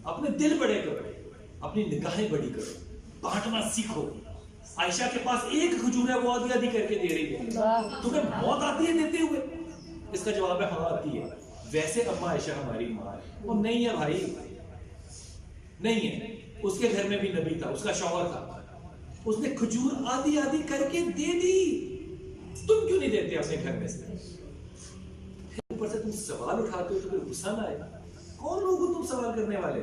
اپنے دل بڑے کرو، اپنی نگاہیں بڑی کرو، بانٹنا سیکھو. عائشہ کے پاس ایک کھجور ہے، وہ آدھی آدھی کر کے دے رہی ہے. تمہیں موت آتی ہے دیتے ہوئے؟ اس کا جواب ہے ہاں آتی ہے. ویسے اما عائشہ ہماری ماں ہے. وہ نہیں ہے بھائی، نہیں ہے. اس کے گھر میں بھی نبی تھا، اس کا شوہر تھا، اس نے کھجور آدھی آدھی کر کے دے دی. تم کیوں نہیں دیتے اپنے گھر میں سے؟ اوپر سے تم سوال اٹھاتے ہو تو پھر غصہ نہ آئے. کون لوگ ہو تم سوال کرنے والے؟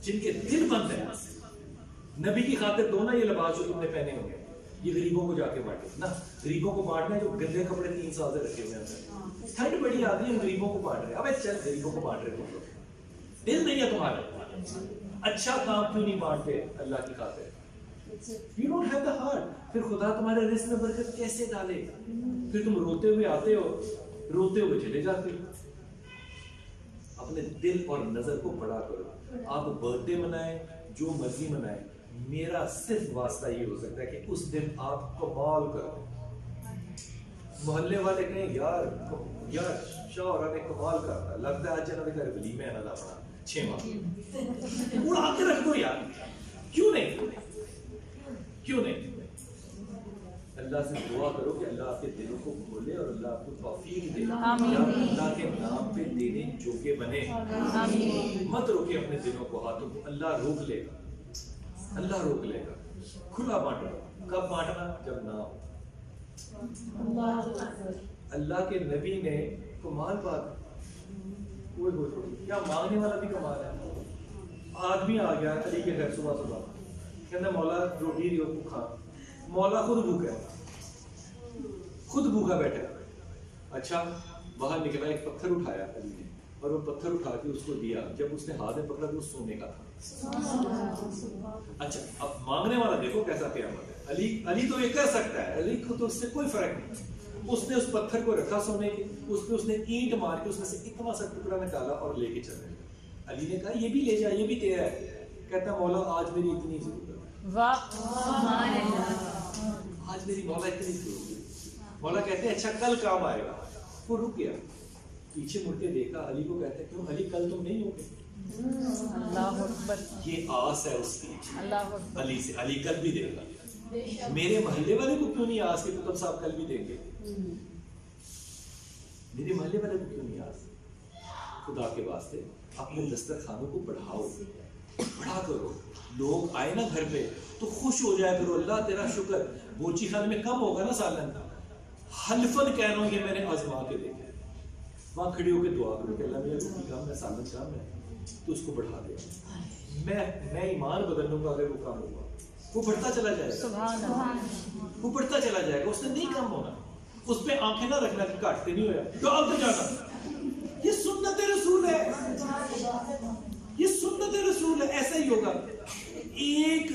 جن کے دل بند ہیں. نبی کی خاطر دو نا یہ لباس جو تم نے پہنے ہوئے، یہ غریبوں کو جا کے بانٹے نا. غریبوں کو بانٹنا ہے جو گندے کپڑے 3 سال سے رکھے ہوئے ہیں. ٹھنڈ بڑی آ رہی ہے، غریبوں کو بانٹ رہے. ابے چل، غریبوں کو بانٹ رہے تم لوگ، دل نہیں ہے تمہارا. اچھا کام کیوں نہیں بانٹتے اللہ کی خاطر؟ You don't have the heart. پھر خدا تمہارے رزق میں برکت کیسے ڈالے؟ پھر تم روتے ہوئے آتے ہو، روتے ہوئے چلے جاتے ہو. اپنے دل اور نظر کو بڑا کرو. آپ برتھ ڈے منائیں، جو مرضی منائیں، میرا صرف واسطہ یہ ہو سکتا ہے کہ اس دن آپ کمال کرو. محلے والے کہیں یار شوہر نے کمال کرتا، لگتا ہے جناب کا ولیمہ ہے نا اپنا 6 ماہ اڑا کے رکھ دو یار. کیوں نہیں؟ کیوں نہیں؟ اللہ سے دعا کرو کہ اللہ آپ کے دلوں کو کھولے اور اللہ آپ کو توفیق دے، اللہ کے نام پہ دینے جوگے بنے. مت روکے اپنے دلوں کو، ہاتھوں کو. اللہ روک لے گا، اللہ روک لے گا. کھلا بانٹو. کب بانٹنا؟ جب نہ ہو. اللہ کے نبی نے کمال بات، کیا مانگنے والا بھی کمال ہے. آدمی آ گیا علی کے گھر صبح صبح، کہنا مولا روٹی دیو بھوکا. مولا خود بھوکا ہے، خود بھوکا بیٹھا. اچھا باہر نکلا، ایک پتھر اٹھایا علی نے اور وہ پتھر اٹھا کے اس کو دیا. جب اس نے ہاتھ میں پکڑا تو وہ سونے کا تھا. اچھا اب مانگنے والا دیکھو کیسا قیامت ہے. علی تو یہ کر سکتا ہے، علی کو تو اس سے کوئی فرق نہیں. اس نے اس پتھر کو رکھا سونے کے، اس نے اینٹ مار کے اس میں سے اتنا سا ٹکڑا نکالا اور لے کے چلے گئے. علی نے کہا یہ بھی لے جا، یہ بھی تیرا ہے. کہتا مولا آج میری اتنی ضرورت ہے. آج میری مولا اتنی ضرورت ہے. مولا کہتے ہیں اچھا کل کام آئے گا. وہ رک گیا، پیچھے مڑ کے دیکھا علی کو. کہتے ہیں کیوں علی کل تم نہیں ہو گے؟ اللہ اکبر. یہ آس ہے اس کی اللہ اکبر. علی سے، علی کل بھی دے گا. میرے محلے والے کو کیوں نہیں آس کہ کتب صاحب کل بھی دیں گے؟ میرے محلے والے کو کیوں نہیں آس؟ خدا کے واسطے اپنے دسترخوانوں کو بڑھاؤ، بڑھا کرو. لوگ آئے نا گھر پہ تو خوش ہو جایا کرو. اللہ تیرا شکر، بوچی خانے میں کم ہوگا نا سالن، حلفن کہہ رہا ہوں یہ میں نے آزما کے دیکھا. وہاں کھڑی ہو کے دعا کرو کہ اللہ میرا روٹی کام ہے، سالن کام ہے، تو اس کو بڑھا دے. میں ایمان بدل لوں گا اگر وہ کام ہوگا. وہ بڑھتا چلا جائے گا، وہ بڑھتا چلا جائے گا. اس نے نہیں کم ہونا. اس پہ آنکھیں نہ رکھنا کہ کاٹتے نہیں ہوا ڈالتے جانا. یہ سنت رسول ہے، یہ سنت رسول ہے. ایسا ہی ہوگا. ایک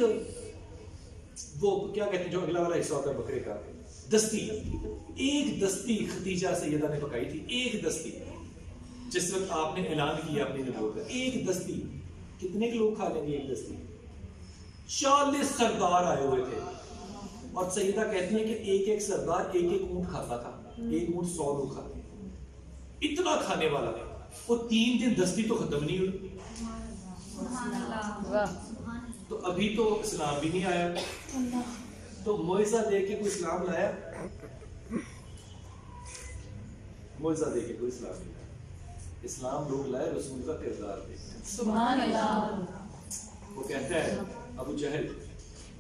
وہ کیا کہتے ہیں جو اگلا والا حصہ ہوتا ہے بکرے کا، دستی. ایک دستی خدیجہ سیدہ نے پکائی تھی. ایک دستی جس وقت آپ نے اعلان کیا اپنی نبوت کا، ایک دستی. کتنے کے لوگ کھا لیں گے ایک دستی؟ 40 سردار آئے ہوئے تھے. اور سیدہ کہتی ہیں کہ ایک ایک سردار ایک ایک اونٹ کھاتا تھا. ایک اونٹ 100 لوگ کھاتے. اتنا کھانے والا تھا. وہ 3 دن دستی تو ختم نہیں ہوئی. تو ابھی تو اسلام بھی نہیں آیا. تو معجزہ دے کے کوئی اسلام لایا؟ معجزہ دے کے کوئی اسلام نہیں لایا. اسلام لوگ لائے رسول کا کردار دے. سبحان اللہ. وہ کہتا ہے ابو جہل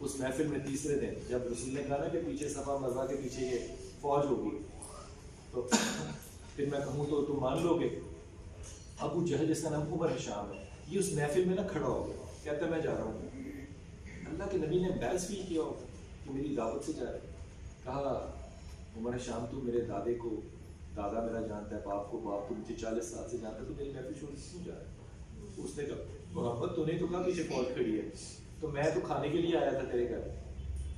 اس محفل میں تیسرے دن جب رسول نے کہا نا کہ پیچھے صفا مروا کے پیچھے یہ فوج ہوگی تو پھر میں کہوں تو تم مان لو گے. ابو جہل جس کا نام عمر حشام ہے، یہ اس محفل میں نا کھڑا ہو گیا. کہتا ہے میں جا رہا ہوں. اللہ کے نبی نے بیس فیل کیا ہو کہ میری دعوت سے جا رہا ہے. کہا عمر حشام تو میرے دادے کو دادا میرا جانتا ہے، باپ کو باپ تو مجھے 40 سال سے جانتا ہے، تو میری محفل چھوڑ کے کیوں جا رہا ہے؟ اس نے کہا محمد تو نے تو کہا پیچھے فوج کھڑی ہے، تو میں تو کھانے کے لیے آیا تھا تیرے گھر،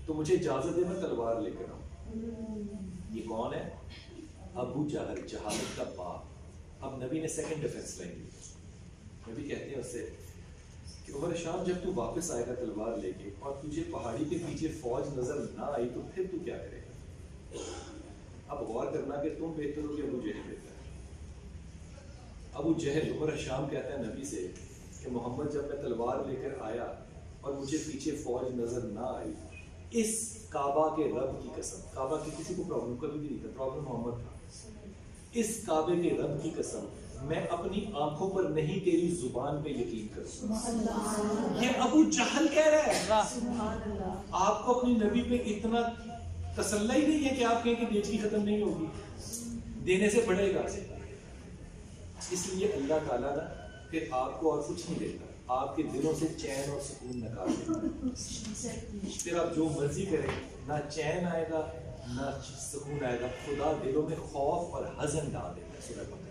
تو مجھے اجازت دے میں تلوار لے کر آؤں. یہ کون ہے؟ ابو جہل، جہالت کا باپ. اب نبی نے سیکنڈ ڈیفنس لائن دی. نبی کہتے ہیں اس سے کہ عمر شام جب تو واپس آئے گا تلوار لے کے اور تجھے پہاڑی کے پیچھے فوج نظر نہ آئی تو پھر تو کیا کرے گا؟ اب غور کرنا کہ تم بہتر ہو کہ ابو جہل بہتر ہے. ابو جہل عمر شام کہتا ہے نبی سے کہ محمد جب میں تلوار لے کر آیا اور مجھے پیچھے فوج نظر نہ آئی، اس کعبہ کے رب کی قسم، کعبہ کی کسی کو پرابلم کبھی بھی نہیں تھا، پرابلم محمد تھا، اس کعبے کے رب کی قسم میں اپنی آنکھوں پر نہیں تیری زبان پہ یقین کروں۔ یہ ابو جہل کہہ رہا ہے۔ آپ کو اپنی نبی پہ اتنا تسلی ہی نہیں ہے کہ آپ کہیں کہ نیکی ختم نہیں ہوگی، دینے سے بڑھے گا۔ اس لیے اللہ تعالیٰ نا پھر آپ کو اور کچھ نہیں دیتا، آپ کے دلوں سے چین اور سکون نکال دیتا۔ پھر آپ جو مرضی کریں، نہ چین آئے گا نہ سکون آئے گا، خدا دلوں میں خوف اور حزن ڈال دیتا ہے۔ سورہ بقرہ۔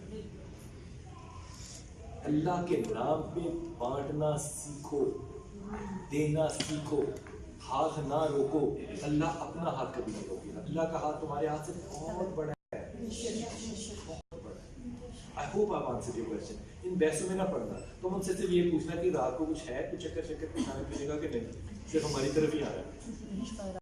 اللہ کے نام پہ بانٹنا سیکھو، دینا سیکھو، ہاتھ نہ روکو، اللہ اپنا ہاتھ کبھی نہیں روکے گا۔ اللہ کا ہاتھ تمہارے ہاتھ سے بہت بڑا ہے، بہت بڑا ہے۔ I hope I've answered your question۔ ان بحثوں میں نہ پڑھنا، تم ان سے صرف یہ پوچھنا کہ رات کو کچھ ہے، کچھ چکر کھانے پینے کا کہ نہیں، صرف ہماری طرف ہی آ رہا ہے۔